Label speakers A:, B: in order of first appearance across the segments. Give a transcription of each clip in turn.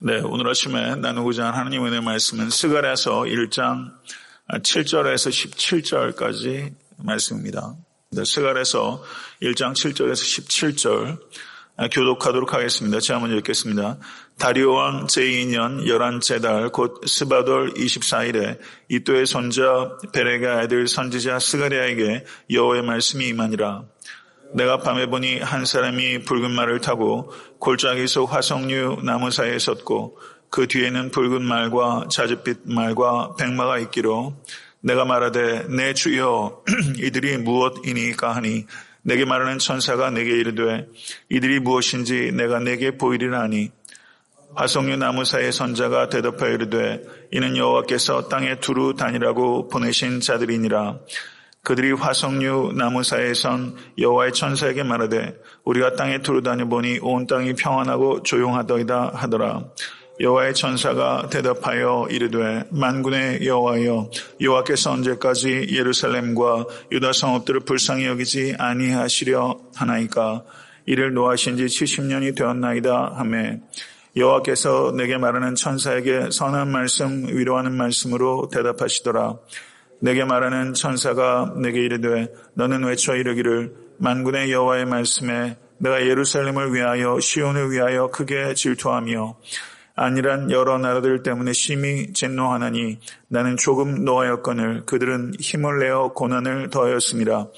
A: 네, 오늘 아침에 나누고자 하는 하나님의 은혜 말씀은 스가랴서 1장 7절에서 17절까지 말씀입니다. 네, 스가랴서 1장 7절에서 17절 교독하도록 하겠습니다. 제가 먼저 읽겠습니다. 다리오 왕 제2년 11째 달 곧 스바돌 24일에 이또의 손자 베레가 아들 선지자 스가랴에게 여호와의 말씀이 임하니라. 내가 밤에 보니 한 사람이 붉은 말을 타고 골짜기 속 화석류 나무 사이에 섰고 그 뒤에는 붉은 말과 자줏빛 말과 백마가 있기로 내가 말하되 내 주여 이들이 무엇이니까 하니 내게 말하는 천사가 내게 이르되 이들이 무엇인지 내가 내게 보이리라 하니 화석류 나무 사이의 선자가 대답하여 이르되 이는 여호와께서 땅에 두루 다니라고 보내신 자들이니라. 그들이 화석류 나무 사이에 선 여호와의 천사에게 말하되 우리가 땅에 두루 다녀보니 온 땅이 평안하고 조용하더이다 하더라. 여호와의 천사가 대답하여 이르되 만군의 여호와여 여호와께서 언제까지 예루살렘과 유다 성읍들을 불쌍히 여기지 아니하시려 하나이까. 이를 노하신 지 70년이 되었나이다 하매 여호와께서 내게 말하는 천사에게 선한 말씀 위로하는 말씀으로 대답하시더라. 내게 말하는 천사가 내게 이르되 너는 외쳐 이르기를 만군의 여호와의 말씀에 내가 예루살렘을 위하여 시온을 위하여 크게 질투하며 아니란 여러 나라들 때문에 심히 진노하나니 나는 조금 노하였거늘 그들은 힘을 내어 고난을 더하였습니다.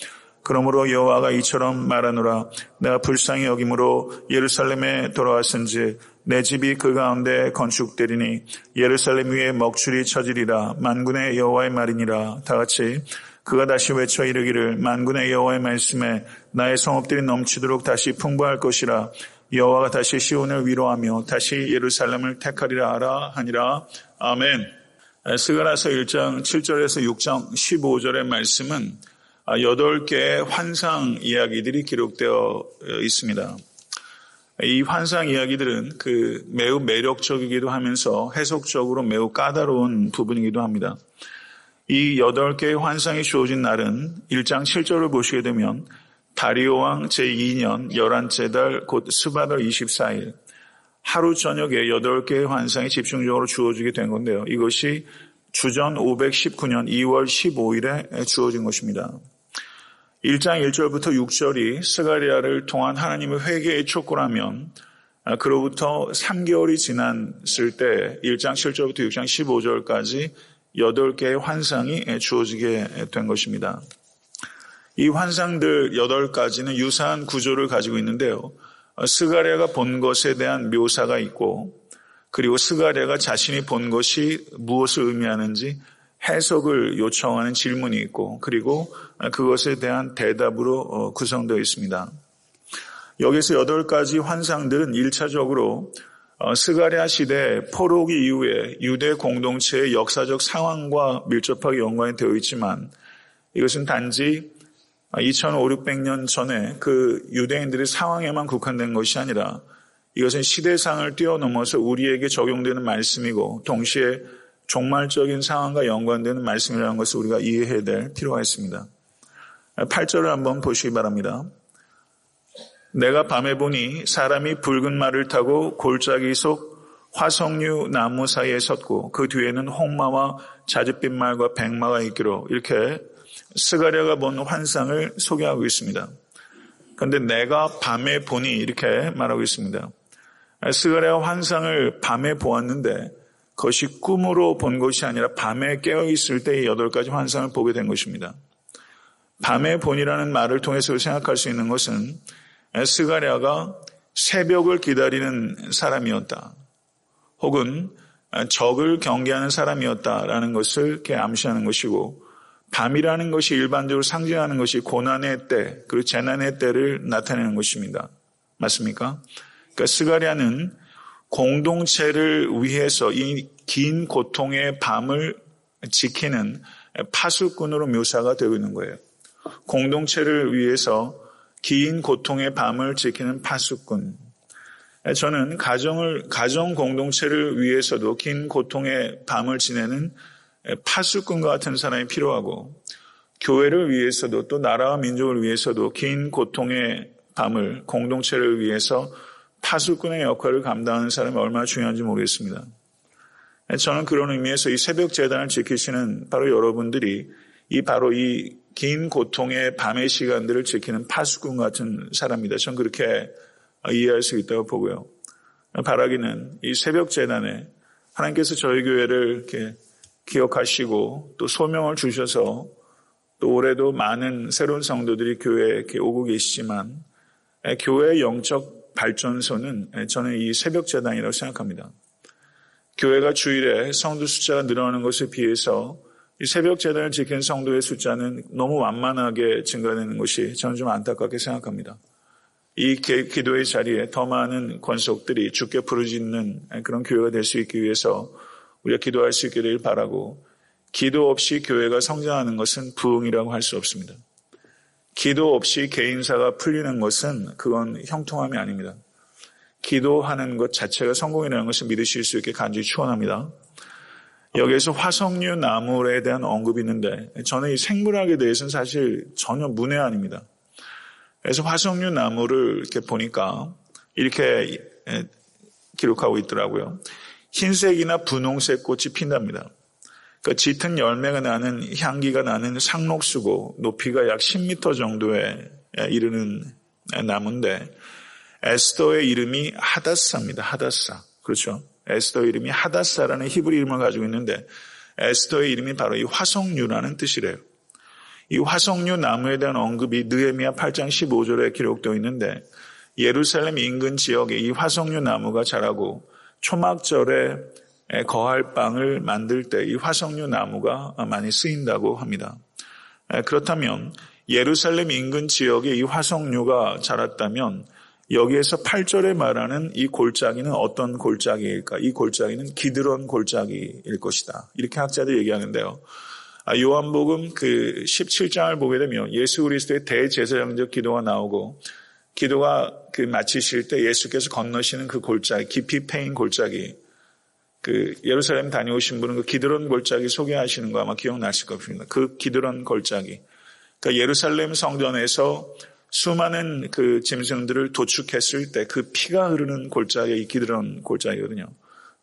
A: 그러므로 여호와가 이처럼 말하노라. 내가 불쌍히 여김으로 예루살렘에 돌아왔은즉 내 집이 그 가운데 건축되리니 예루살렘 위에 먹줄이 쳐지리라. 만군의 여호와의 말이니라. 다같이 그가 다시 외쳐 이르기를 만군의 여호와의 말씀에 나의 성읍들이 넘치도록 다시 풍부할 것이라. 여호와가 다시 시온을 위로하며 다시 예루살렘을 택하리라 하라 하니라. 아멘. 스가랴서 1장 7절에서 6장 15절의 말씀은 8개의 환상 이야기들이 기록되어 있습니다. 이 환상 이야기들은 매우 매력적이기도 하면서 해석적으로 매우 까다로운 부분이기도 합니다. 이 8개의 환상이 주어진 날은 1장 7절을 보시게 되면 다리오 왕 제2년 11째 달 곧 스바돌 24일 하루 저녁에 8개의 환상이 집중적으로 주어지게 된 건데요. 이것이 주전 519년 2월 15일에 주어진 것입니다. 1장 1절부터 6절이 스가랴를 통한 하나님의 회개의 촉구라면 그로부터 3개월이 지났을 때 1장 7절부터 6장 15절까지 8개의 환상이 주어지게 된 것입니다. 이 환상들 8가지는 유사한 구조를 가지고 있는데요. 스가랴가 본 것에 대한 묘사가 있고 그리고 스가랴가 자신이 본 것이 무엇을 의미하는지 해석을 요청하는 질문이 있고 그리고 그것에 대한 대답으로 구성되어 있습니다. 여기서 8가지 환상들은 1차적으로 스가랴 시대 포로기 이후에 유대 공동체의 역사적 상황과 밀접하게 연관이 되어 있지만 이것은 단지 2500~600년 전에 그 유대인들의 상황에만 국한된 것이 아니라 이것은 시대상을 뛰어넘어서 우리에게 적용되는 말씀이고 동시에 종말적인 상황과 연관되는 말씀이라는 것을 우리가 이해해야 될 필요가 있습니다. 8절을 한번 보시기 바랍니다. 내가 밤에 보니 사람이 붉은 말을 타고 골짜기 속 화석류 나무 사이에 섰고 그 뒤에는 홍마와 자줏빛 말과 백마가 있기로 이렇게 스가랴가 본 환상을 소개하고 있습니다. 그런데 내가 밤에 보니 이렇게 말하고 있습니다. 스가랴가 환상을 밤에 보았는데 그것이 꿈으로 본 것이 아니라 밤에 깨어있을 때의 8가지 환상을 보게 된 것입니다. 밤에 본이라는 말을 통해서 생각할 수 있는 것은 스가랴가 새벽을 기다리는 사람이었다. 혹은 적을 경계하는 사람이었다라는 것을 이렇게 암시하는 것이고 밤이라는 것이 일반적으로 상징하는 것이 고난의 때 그리고 재난의 때를 나타내는 것입니다. 맞습니까? 그러니까 스가랴는 공동체를 위해서 이 긴 고통의 밤을 지키는 파수꾼으로 묘사가 되고 있는 거예요. 공동체를 위해서 긴 고통의 밤을 지키는 파수꾼. 저는 가정 공동체를 위해서도 긴 고통의 밤을 지내는 파수꾼과 같은 사람이 필요하고 교회를 위해서도 또 나라와 민족을 위해서도 긴 고통의 밤을 공동체를 위해서 파수꾼의 역할을 감당하는 사람이 얼마나 중요한지 모르겠습니다. 저는 그런 의미에서 이 새벽 제단을 지키시는 바로 여러분들이 바로 이 긴 고통의 밤의 시간들을 지키는 파수꾼 같은 사람입니다. 저는 그렇게 이해할 수 있다고 보고요. 바라기는 이 새벽 제단에 하나님께서 저희 교회를 이렇게 기억하시고 또 소명을 주셔서 또 올해도 많은 새로운 성도들이 교회에 이렇게 오고 계시지만 교회의 영적 발전소는 저는 이 새벽 제단이라고 생각합니다. 교회가 주일에 성도 숫자가 늘어나는 것에 비해서 이 새벽 제단을 지키는 성도의 숫자는 너무 완만하게 증가되는 것이 저는 좀 안타깝게 생각합니다. 이 기도의 자리에 더 많은 권속들이 주께 부르짖는 그런 교회가 될 수 있기 위해서 우리가 기도할 수 있기를 바라고, 기도 없이 교회가 성장하는 것은 부흥이라고 할 수 없습니다. 기도 없이 개인사가 풀리는 것은 그건 형통함이 아닙니다. 기도하는 것 자체가 성공이라는 것을 믿으실 수 있게 간절히 축원합니다. 여기에서 화석류 나물에 대한 언급이 있는데 저는 이 생물학에 대해서는 사실 전혀 문외한입니다. 그래서 화석류 나물을 이렇게 보니까 이렇게 기록하고 있더라고요. 흰색이나 분홍색 꽃이 핀답니다. 그러니까 짙은 열매가 나는, 향기가 나는 상록수고 높이가 약 10m 정도에 이르는 나무인데 에스더의 이름이 하다사입니다. 하다사. 그렇죠. 에스더의 이름이 하다사라는 히브리 이름을 가지고 있는데 에스더의 이름이 바로 이 화석류라는 뜻이래요. 이 화석류 나무에 대한 언급이 느헤미야 8장 15절에 기록되어 있는데 예루살렘 인근 지역에 이 화석류 나무가 자라고 초막절에 거할 빵을 만들 때 이 화석류 나무가 많이 쓰인다고 합니다. 그렇다면 예루살렘 인근 지역에 이 화석류가 자랐다면 여기에서 8절에 말하는 이 골짜기는 어떤 골짜기일까? 이 골짜기는 기드론 골짜기일 것이다. 이렇게 학자들이 얘기하는데요. 요한복음 17장을 보게 되면 예수 그리스도의 대제사장적 기도가 나오고 기도가 마치실 때 예수께서 건너시는 그 골짜기, 깊이 패인 골짜기, 예루살렘 다녀오신 분은 그 기드론 골짜기 소개하시는 거 아마 기억나실 겁니다. 그 기드론 골짜기. 그러니까 예루살렘 성전에서 수많은 짐승들을 도축했을 때 그 피가 흐르는 골짜기가 이 기드론 골짜기거든요.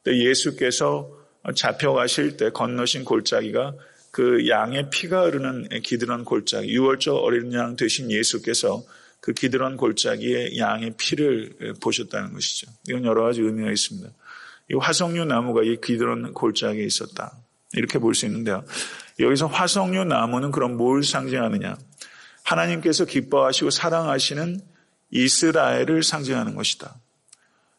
A: 근데 예수께서 잡혀가실 때 건너신 골짜기가 그 양의 피가 흐르는 기드론 골짜기, 유월절 어린 양 되신 예수께서 그 기드론 골짜기에 양의 피를 보셨다는 것이죠. 이건 여러 가지 의미가 있습니다. 이 화석류 나무가 이 기드론 골짜기에 있었다. 이렇게 볼 수 있는데요. 여기서 화석류 나무는 그럼 뭘 상징하느냐? 하나님께서 기뻐하시고 사랑하시는 이스라엘을 상징하는 것이다.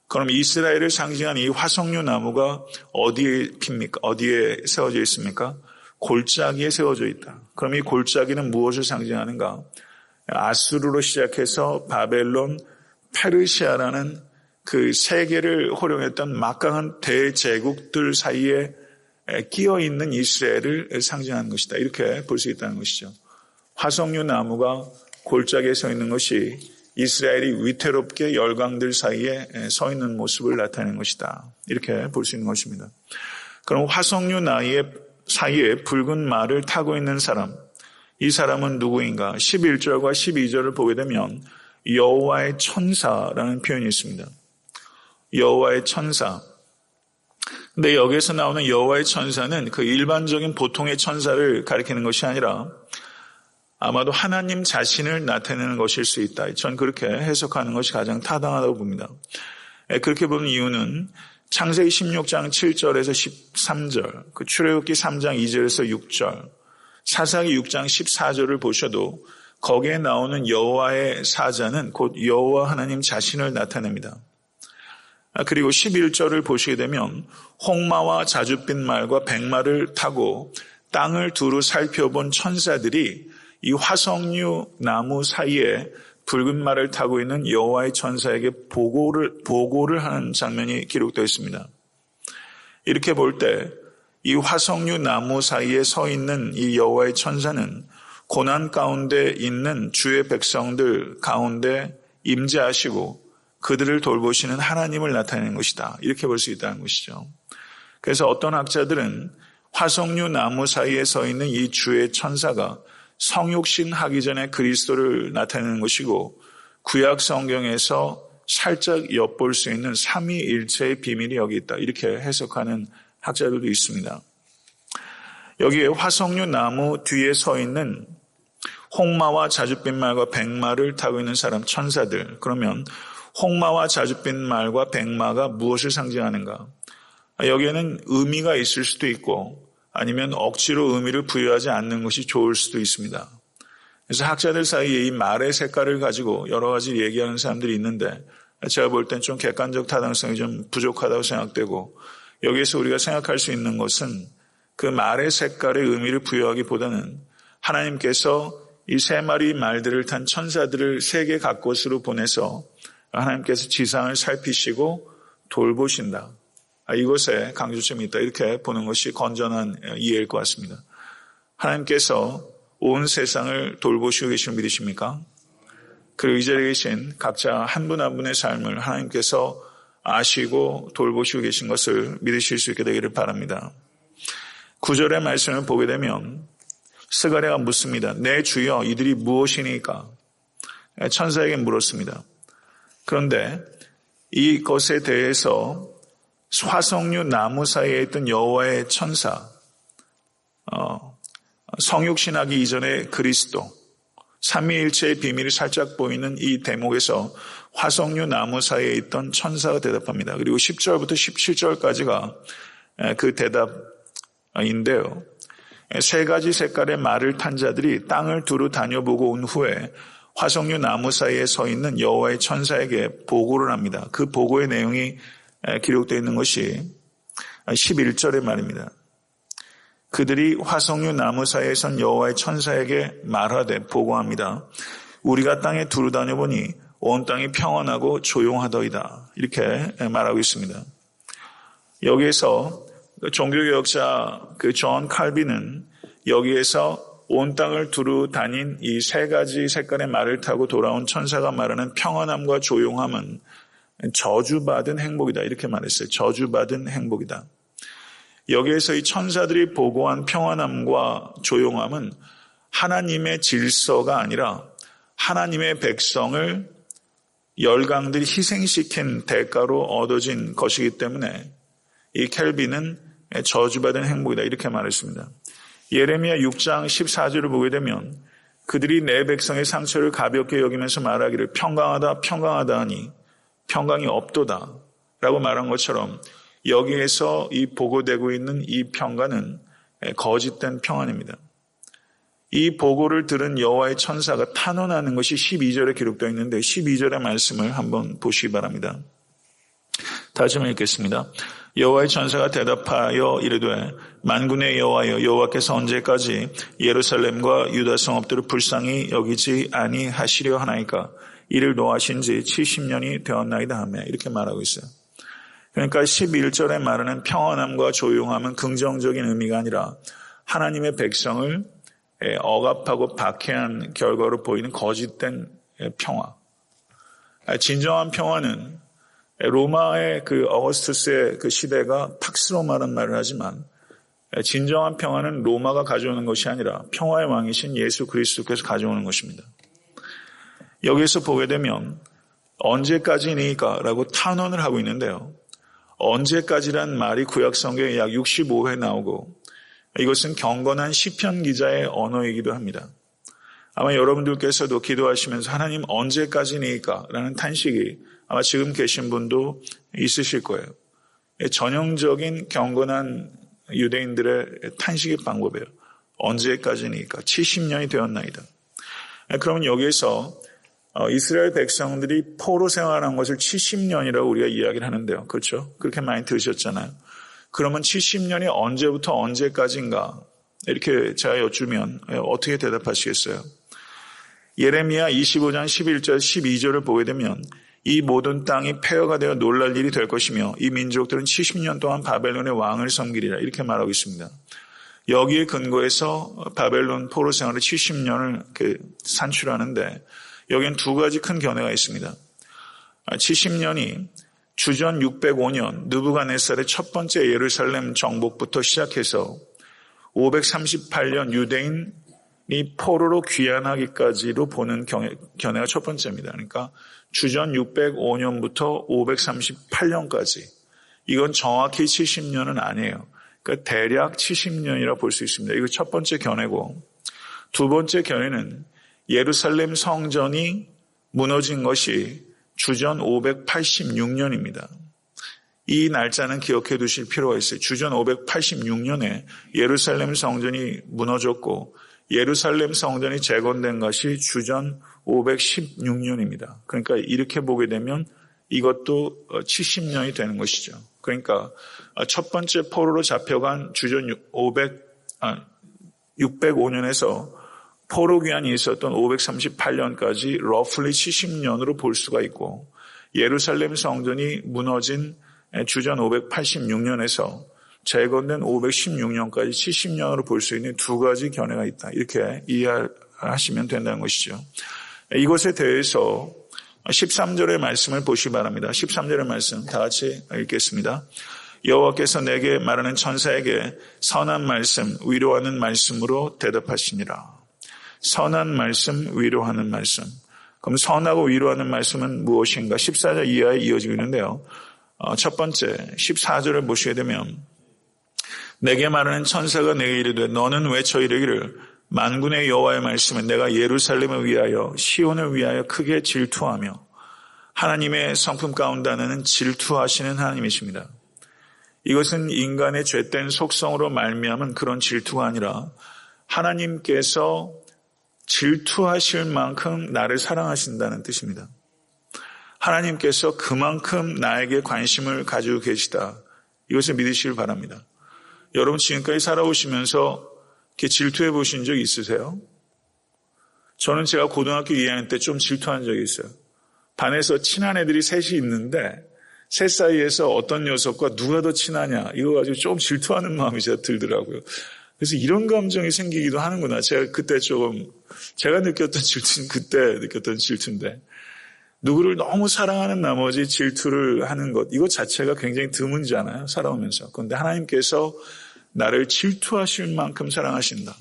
A: 그럼 이스라엘을 상징하는 이 화석류 나무가 어디에 핍니까? 어디에 세워져 있습니까? 골짜기에 세워져 있다. 그럼 이 골짜기는 무엇을 상징하는가? 아수르로 시작해서 바벨론, 페르시아라는 그 세계를 호령했던 막강한 대제국들 사이에 끼어 있는 이스라엘을 상징하는 것이다. 이렇게 볼 수 있다는 것이죠. 화석류 나무가 골짜기에 서 있는 것이 이스라엘이 위태롭게 열강들 사이에 서 있는 모습을 나타내는 것이다. 이렇게 볼 수 있는 것입니다. 그럼 화석류 사이에 붉은 말을 타고 있는 사람, 이 사람은 누구인가? 11절과 12절을 보게 되면 여호와의 천사라는 표현이 있습니다. 여호와의 천사. 근데 여기에서 나오는 여호와의 천사는 그 일반적인 보통의 천사를 가리키는 것이 아니라 아마도 하나님 자신을 나타내는 것일 수 있다. 전 그렇게 해석하는 것이 가장 타당하다고 봅니다. 그렇게 보는 이유는 창세기 16장 7절에서 13절, 출애굽기 3장 2절에서 6절, 사사기 6장 14절을 보셔도 거기에 나오는 여호와의 사자는 곧 여호와 하나님 자신을 나타냅니다. 그리고 11절을 보시게 되면 홍마와 자줏빛 말과 백마를 타고 땅을 두루 살펴본 천사들이 이 화석류 나무 사이에 붉은 말을 타고 있는 여호와의 천사에게 보고를 하는 장면이 기록되어 있습니다. 이렇게 볼 때 이 화석류 나무 사이에 서 있는 이 여호와의 천사는 고난 가운데 있는 주의 백성들 가운데 임재하시고 그들을 돌보시는 하나님을 나타내는 것이다. 이렇게 볼 수 있다는 것이죠. 그래서 어떤 학자들은 화석류 나무 사이에 서 있는 이 주의 천사가 성육신 하기 전에 그리스도를 나타내는 것이고 구약 성경에서 살짝 엿볼 수 있는 삼위일체의 비밀이 여기 있다. 이렇게 해석하는 학자들도 있습니다. 여기에 화석류 나무 뒤에 서 있는 홍마와 자줏빛 말과 백마를 타고 있는 사람, 천사들. 그러면 홍마와 자줏빛 말과 백마가 무엇을 상징하는가? 여기에는 의미가 있을 수도 있고 아니면 억지로 의미를 부여하지 않는 것이 좋을 수도 있습니다. 그래서 학자들 사이에 이 말의 색깔을 가지고 여러 가지 얘기하는 사람들이 있는데 제가 볼 땐 좀 객관적 타당성이 좀 부족하다고 생각되고 여기에서 우리가 생각할 수 있는 것은 그 말의 색깔의 의미를 부여하기보다는 하나님께서 이 세 마리 말들을 탄 천사들을 세계 각곳으로 보내서 하나님께서 지상을 살피시고 돌보신다. 이것에 강조점이 있다. 이렇게 보는 것이 건전한 이해일 것 같습니다. 하나님께서 온 세상을 돌보시고 계신 줄 믿으십니까? 그리고 이 자리에 계신 각자 한 분 한 분의 삶을 하나님께서 아시고 돌보시고 계신 것을 믿으실 수 있게 되기를 바랍니다. 9절의 말씀을 보게 되면 스가랴가 묻습니다. 내 주여 이들이 무엇이니까? 천사에게 물었습니다. 그런데 이것에 대해서 화석류 나무 사이에 있던 여호와의 천사, 성육신하기 이전의 그리스도, 삼위일체의 비밀이 살짝 보이는 이 대목에서 화석류 나무 사이에 있던 천사가 대답합니다. 그리고 10절부터 17절까지가 그 대답인데요. 세 가지 색깔의 말을 탄 자들이 땅을 두루 다녀보고 온 후에 화석류 나무 사이에 서 있는 여호와의 천사에게 보고를 합니다. 그 보고의 내용이 기록되어 있는 것이 11절의 말입니다. 그들이 화석류 나무 사이에 선 여호와의 천사에게 말하되 보고합니다. 우리가 땅에 두루 다녀보니 온 땅이 평안하고 조용하더이다. 이렇게 말하고 있습니다. 여기에서 종교개혁자 존 칼빈은 여기에서 온 땅을 두루 다닌 이 세 가지 색깔의 말을 타고 돌아온 천사가 말하는 평안함과 조용함은 저주받은 행복이다. 이렇게 말했어요. 저주받은 행복이다. 여기에서 이 천사들이 보고한 평안함과 조용함은 하나님의 질서가 아니라 하나님의 백성을 열강들이 희생시킨 대가로 얻어진 것이기 때문에 이 켈빈은 저주받은 행복이다. 이렇게 말했습니다. 예레미야 6장 14절을 보게 되면 그들이 내 백성의 상처를 가볍게 여기면서 말하기를 평강하다 평강하다 하니 평강이 없도다 라고 말한 것처럼 여기에서 이 보고되고 있는 이 평강은 거짓된 평안입니다. 이 보고를 들은 여호와의 천사가 탄원하는 것이 12절에 기록되어 있는데 12절의 말씀을 한번 보시기 바랍니다. 다시 한번 읽겠습니다. 여호와의 천사가 대답하여 이르되 만군의 여호와여 여호와께서 언제까지 예루살렘과 유다 성읍들을 불쌍히 여기지 아니하시려 하나이까 이를 노하신 지 70년이 되었나이다 하며 이렇게 말하고 있어요. 그러니까 11절에 말하는 평안함과 조용함은 긍정적인 의미가 아니라 하나님의 백성을 억압하고 박해한 결과로 보이는 거짓된 평화. 진정한 평화는 로마의 그 어거스투스의 그 시대가 팍스로마라는 말을 하지만 진정한 평화는 로마가 가져오는 것이 아니라 평화의 왕이신 예수 그리스도께서 가져오는 것입니다. 여기에서 보게 되면 언제까지니까 라고 탄원을 하고 있는데요. 언제까지란 말이 구약 성경에 약 65회 나오고 이것은 경건한 시편 기자의 언어이기도 합니다. 아마 여러분들께서도 기도하시면서 하나님 언제까지니까 라는 탄식이 아마 지금 계신 분도 있으실 거예요. 전형적인 경건한 유대인들의 탄식의 방법이에요. 언제까지니까 70년이 되었나이다. 그러면 여기에서 이스라엘 백성들이 포로 생활한 것을 70년이라고 우리가 이야기를 하는데요. 그렇죠? 그렇게 많이 들으셨잖아요. 그러면 70년이 언제부터 언제까지인가? 이렇게 제가 여쭈면 어떻게 대답하시겠어요? 예레미야 25장 11절 12절을 보게 되면 이 모든 땅이 폐허가 되어 놀랄 일이 될 것이며 이 민족들은 70년 동안 바벨론의 왕을 섬기리라 이렇게 말하고 있습니다. 여기에 근거해서 바벨론 포로 생활을 70년을 산출하는데 여기엔 두 가지 큰 견해가 있습니다. 70년이 주전 605년 느부갓네살의 첫 번째 예루살렘 정복부터 시작해서 538년 유대인 포로로 귀환하기까지로 보는 견해가 첫 번째입니다. 그러니까 주전 605년부터 538년까지. 이건 정확히 70년은 아니에요. 그러니까 대략 70년이라 볼 수 있습니다. 이거 첫 번째 견해고, 두 번째 견해는 예루살렘 성전이 무너진 것이 주전 586년입니다. 이 날짜는 기억해 두실 필요가 있어요. 주전 586년에 예루살렘 성전이 무너졌고 예루살렘 성전이 재건된 것이 주전 516년입니다. 그러니까 이렇게 보게 되면 이것도 70년이 되는 것이죠. 그러니까 첫 번째 포로로 잡혀간 주전 605년에서 포로 귀환이 있었던 538년까지 roughly 70년으로 볼 수가 있고, 예루살렘 성전이 무너진 주전 586년에서 재건된 516년까지 70년으로 볼 수 있는 두 가지 견해가 있다. 이렇게 이해하시면 된다는 것이죠. 이것에 대해서 13절의 말씀을 보시기 바랍니다. 13절의 말씀 다 같이 읽겠습니다. 여호와께서 내게 말하는 천사에게 선한 말씀, 위로하는 말씀으로 대답하시니라. 선한 말씀, 위로하는 말씀. 그럼 선하고 위로하는 말씀은 무엇인가? 14절 이하에 이어지고 있는데요. 첫 번째 14절을 보시게 되면 내게 말하는 천사가 내게 이르되 너는 외쳐 이르기를 만군의 여호와의 말씀은 내가 예루살렘을 위하여 시온을 위하여 크게 질투하며, 하나님의 성품 가운데 하나는 질투하시는 하나님이십니다. 이것은 인간의 죄된 속성으로 말미암은 그런 질투가 아니라 하나님께서 질투하실 만큼 나를 사랑하신다는 뜻입니다. 하나님께서 그만큼 나에게 관심을 가지고 계시다. 이것을 믿으시길 바랍니다. 여러분 지금까지 살아오시면서 이렇게 질투해 보신 적 있으세요? 저는 제가 고등학교 2학년 때 좀 질투한 적이 있어요. 반에서 친한 애들이 셋이 있는데 셋 사이에서 어떤 녀석과 누가 더 친하냐 이거 가지고 좀 질투하는 마음이 제가 들더라고요. 그래서 이런 감정이 생기기도 하는구나. 제가 그때 제가 느꼈던 질투는 그때 느꼈던 질투인데, 누구를 너무 사랑하는 나머지 질투를 하는 것, 이것 자체가 굉장히 드문잖아요, 살아오면서. 그런데 하나님께서 나를 질투하실 만큼 사랑하신다.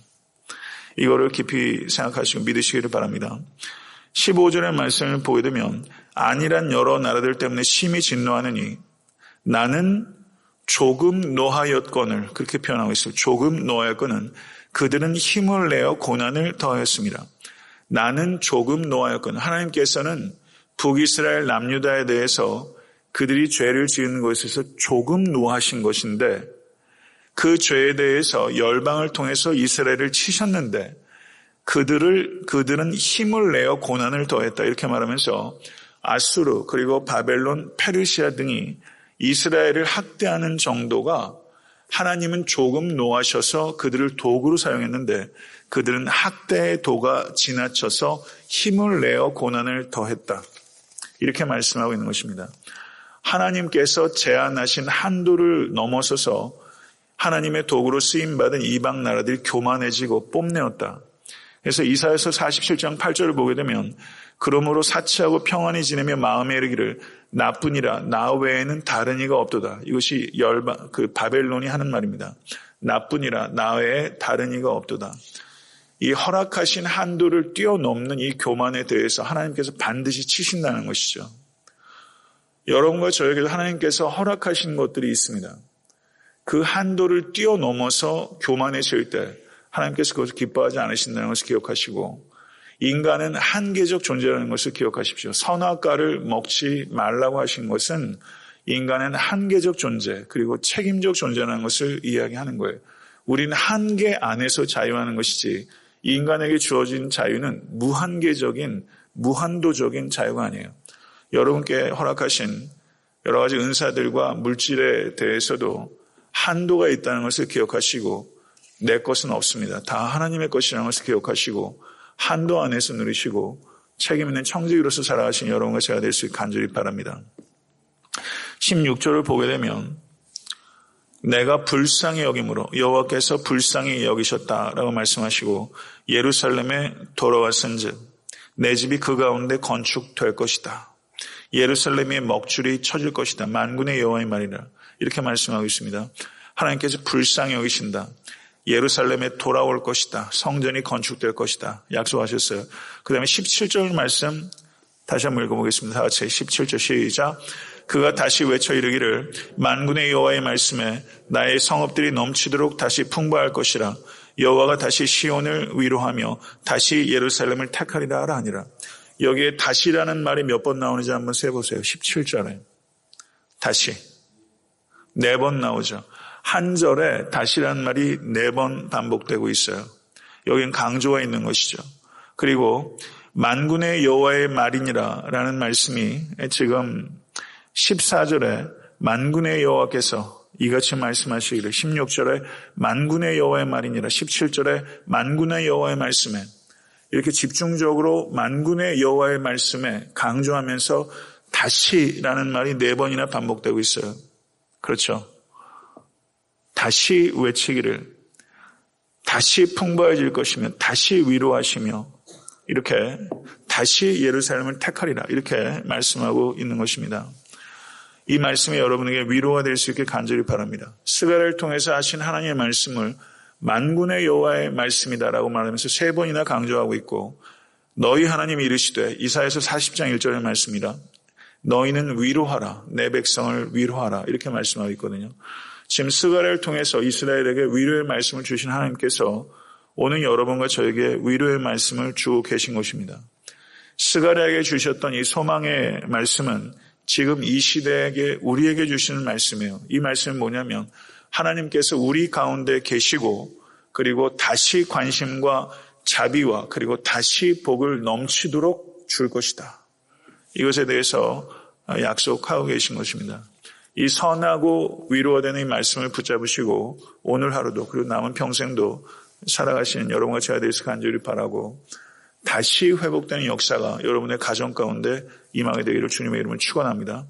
A: 이거를 깊이 생각하시고 믿으시기를 바랍니다. 15절의 말씀을 보게 되면 안일한 여러 나라들 때문에 심히 진노하느니 나는 조금 노하였거늘, 그렇게 표현하고 있어요. 조금 노하였거늘 그들은 힘을 내어 고난을 더하였습니다. 나는 조금 노하였거늘, 하나님께서는 북이스라엘 남유다에 대해서 그들이 죄를 지은 것에서 조금 노하신 것인데, 그 죄에 대해서 열방을 통해서 이스라엘을 치셨는데 그들은 힘을 내어 고난을 더했다. 이렇게 말하면서 아수르 그리고 바벨론, 페르시아 등이 이스라엘을 학대하는 정도가, 하나님은 조금 노하셔서 그들을 도구로 사용했는데 그들은 학대의 도가 지나쳐서 힘을 내어 고난을 더했다. 이렇게 말씀하고 있는 것입니다. 하나님께서 제한하신 한도를 넘어서서 하나님의 도구로 쓰임받은 이방 나라들이 교만해지고 뽐내었다. 그래서 이사야서 47장 8절을 보게 되면 그러므로 사치하고 평안히 지내며 마음에 이르기를 나뿐이라 나 외에는 다른 이가 없도다. 이것이 바벨론이 하는 말입니다. 나뿐이라 나 외에 다른 이가 없도다. 이 허락하신 한도를 뛰어넘는 이 교만에 대해서 하나님께서 반드시 치신다는 것이죠. 여러분과 저에게도 하나님께서 허락하신 것들이 있습니다. 그 한도를 뛰어넘어서 교만해질 때 하나님께서 그것을 기뻐하지 않으신다는 것을 기억하시고, 인간은 한계적 존재라는 것을 기억하십시오. 선악과를 먹지 말라고 하신 것은 인간은 한계적 존재 그리고 책임적 존재라는 것을 이야기하는 거예요. 우리는 한계 안에서 자유하는 것이지 인간에게 주어진 자유는 무한계적인 무한도적인 자유가 아니에요. 여러분께 허락하신 여러 가지 은사들과 물질에 대해서도 한도가 있다는 것을 기억하시고, 내 것은 없습니다. 다 하나님의 것이라는 것을 기억하시고 한도 안에서 누리시고 책임 있는 청지기로서 살아가신 여러분과 제가 될 수 있게 간절히 바랍니다. 16절을 보게 되면 내가 불쌍히 여김으로 여호와께서 불쌍히 여기셨다라고 말씀하시고, 예루살렘에 돌아왔은즉 내 집이 그 가운데 건축될 것이다. 예루살렘의 먹줄이 쳐질 것이다. 만군의 여호와의 말이라. 이렇게 말씀하고 있습니다. 하나님께서 불쌍히 여기신다. 예루살렘에 돌아올 것이다. 성전이 건축될 것이다. 약속하셨어요. 그 다음에 17절 말씀 다시 한번 읽어보겠습니다. 다 같이 17절 시작. 그가 다시 외쳐 이르기를 만군의 여호와의 말씀에 나의 성읍들이 넘치도록 다시 풍부할 것이라. 여호와가 다시 시온을 위로하며 다시 예루살렘을 택하리라 하라 하니라. 여기에 다시라는 말이 몇 번 나오는지 한번 세보세요. 17절에 다시 4번 나오죠. 한 절에 다시라는 말이 4번 반복되고 있어요. 여기는 강조가 있는 것이죠. 그리고 만군의 여호와의 말이니라 라는 말씀이 지금 14절에 만군의 여호와께서 이같이 말씀하시기를 16절에 만군의 여호와의 말이니라 17절에 만군의 여호와의 말씀에 이렇게 집중적으로 만군의 여호와의 말씀에 강조하면서 다시라는 말이 4번이나 반복되고 있어요. 그렇죠. 다시 외치기를 다시 풍부해질 것이며 다시 위로하시며 이렇게 다시 예루살렘을 택하리라 이렇게 말씀하고 있는 것입니다. 이 말씀이 여러분에게 위로가 될 수 있게 간절히 바랍니다. 스가랴를 통해서 하신 하나님의 말씀을 만군의 여호와의 말씀이다라고 말하면서 3번이나 강조하고 있고 너희 하나님이 이르시되 이사야서 40장 1절의 말씀이라 너희는 위로하라 내 백성을 위로하라 이렇게 말씀하고 있거든요. 지금 스가랴를 통해서 이스라엘에게 위로의 말씀을 주신 하나님께서 오늘 여러분과 저에게 위로의 말씀을 주고 계신 것입니다. 스가랴에게 주셨던 이 소망의 말씀은 지금 이 시대에게 우리에게 주시는 말씀이에요. 이 말씀은 뭐냐면 하나님께서 우리 가운데 계시고 그리고 다시 관심과 자비와 그리고 다시 복을 넘치도록 줄 것이다. 이것에 대해서 약속하고 계신 것입니다. 이 선하고 위로가 되는 이 말씀을 붙잡으시고 오늘 하루도 그리고 남은 평생도 살아가시는 여러분과 제가 되어서 간절히 바라고 다시 회복되는 역사가 여러분의 가정 가운데 임하게 되기를 주님의 이름으로 축원합니다.